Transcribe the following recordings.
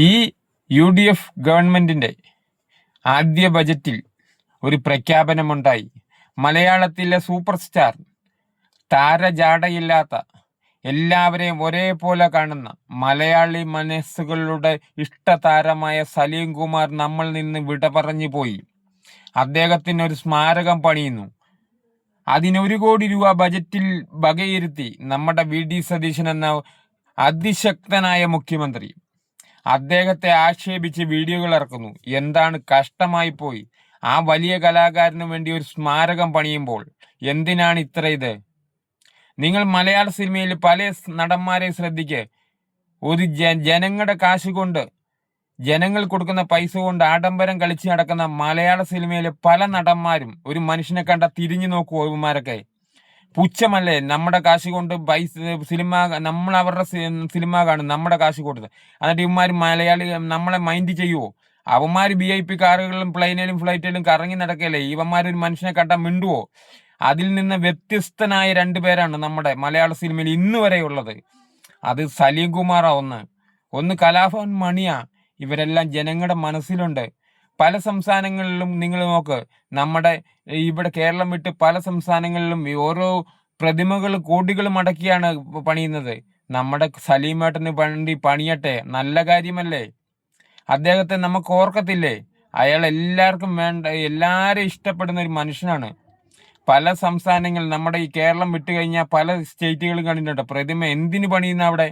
ഈ UDF ഗവൺമെന്റിന്റെ ആദ്യ ബജറ്റിൽ ഒരു പ്രഖ്യാപനമുണ്ടായി. മലയാളത്തിലെ സൂപ്പർ സ്റ്റാർ, താരജാടയില്ലാത്ത, എല്ലാവരെയും ഒരേപോലെ കാണുന്ന മലയാളി മനസ്സുകളുടെ ഇഷ്ടതാരമായ സലീം കുമാർ നമ്മൾ നിന്ന് വിട പറഞ്ഞു പോയി. അദ്ദേഹത്തിന് ഒരു സ്മാരകം പണിയുന്നു. അതിന് 1 കോടി രൂപ ബജറ്റിൽ വകയിരുത്തി നമ്മുടെ VD സതീശൻ എന്ന അതിശക്തനായ മുഖ്യമന്ത്രി അദ്ദേഹത്തെ ആക്ഷേപിച്ച് വീഡിയോകൾ ഇറക്കുന്നു. എന്താണ്, കഷ്ടമായി പോയി. ആ വലിയ കലാകാരന് വേണ്ടി ഒരു സ്മാരകം പണിയുമ്പോൾ എന്തിനാണ് ഇത്ര ഇത്? നിങ്ങൾ മലയാള സിനിമയിൽ പല നടന്മാരെ ശ്രദ്ധിക്കുക. ഒരു ജനങ്ങളുടെ കാശ് കൊണ്ട്, ജനങ്ങൾ കൊടുക്കുന്ന പൈസ കൊണ്ട് ആഡംബരം കളിച്ച് നടക്കുന്ന മലയാള സിനിമയിലെ പല നടന്മാരും ഒരു മനുഷ്യനെ കണ്ട തിരിഞ്ഞു നോക്കൂ. ഇവന്മാരൊക്കെ പുച്ഛമല്ലേ? നമ്മുടെ കാശ് കൊണ്ട് സിനിമ, നമ്മൾ അവരുടെ സിനിമ കാണും നമ്മുടെ കാശ് കൊടുത്ത്. എന്നിട്ട് ഇവന്മാർ മലയാളി നമ്മളെ മൈൻഡ് ചെയ്യുവോ? അവന്മാർ VIP കാറുകളിലും പ്ലെയിനിലും ഫ്ലൈറ്റിലും കറങ്ങി നടക്കല്ലേ. ഇവന്മാരൊരു മനുഷ്യനെ കണ്ടാൽ മിണ്ടുവോ? അതിൽ നിന്ന് വ്യത്യസ്തനായ 2 പേരാണ് നമ്മുടെ മലയാള സിനിമയിൽ ഇന്ന് വരെ ഉള്ളത്. അത് സലീം കുമാറാ ഒന്ന് കലാഭവൻ മണിയാ. ഇവരെല്ലാം ജനങ്ങളുടെ മനസ്സിലുണ്ട്. പല സംസ്ഥാനങ്ങളിലും നിങ്ങൾ നോക്ക്, നമ്മുടെ ഇവിടെ കേരളം വിട്ട് പല സംസ്ഥാനങ്ങളിലും ഓരോ പ്രതിമകൾ കോടികൾ മുടക്കിയാണ് പണിയുന്നത്. നമ്മുടെ സലീമേട്ടന് വേണ്ടി പണിയട്ടെ, നല്ല കാര്യമല്ലേ? അദ്ദേഹത്തെ നമുക്ക് ഓർക്കത്തില്ലേ? അയാൾ എല്ലാവർക്കും എല്ലാവരും ഇഷ്ടപ്പെടുന്ന ഒരു മനുഷ്യനാണ്. പല സംസ്ഥാനങ്ങളിൽ, നമ്മുടെ ഈ കേരളം വിട്ടു കഴിഞ്ഞാൽ പല സ്റ്റേറ്റുകളും കണ്ടിട്ടുണ്ട്. പ്രതിമ എന്തിനു പണിയുന്ന? അവിടെ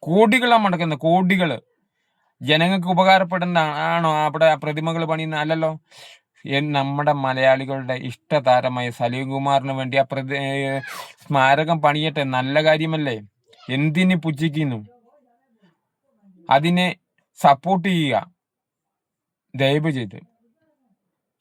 കോടികളാണ് മുടക്കുന്നത്, കോടികൾ. ജനങ്ങൾക്ക് ഉപകാരപ്പെടുന്ന ആണോ അവിടെ പ്രതിമകൾ പണിയുന്ന? അല്ലല്ലോ. നമ്മുടെ മലയാളികളുടെ ഇഷ്ടതാരമായ സലീം കുമാറിന് വേണ്ടി ആ സ്മാരകം പണിയട്ടെ, നല്ല കാര്യമല്ലേ? എന്തിന് പുച്ഛിക്കുന്നു? അതിനെ സപ്പോർട്ട് ചെയ്യുക ദയവ് ചെയ്ത്.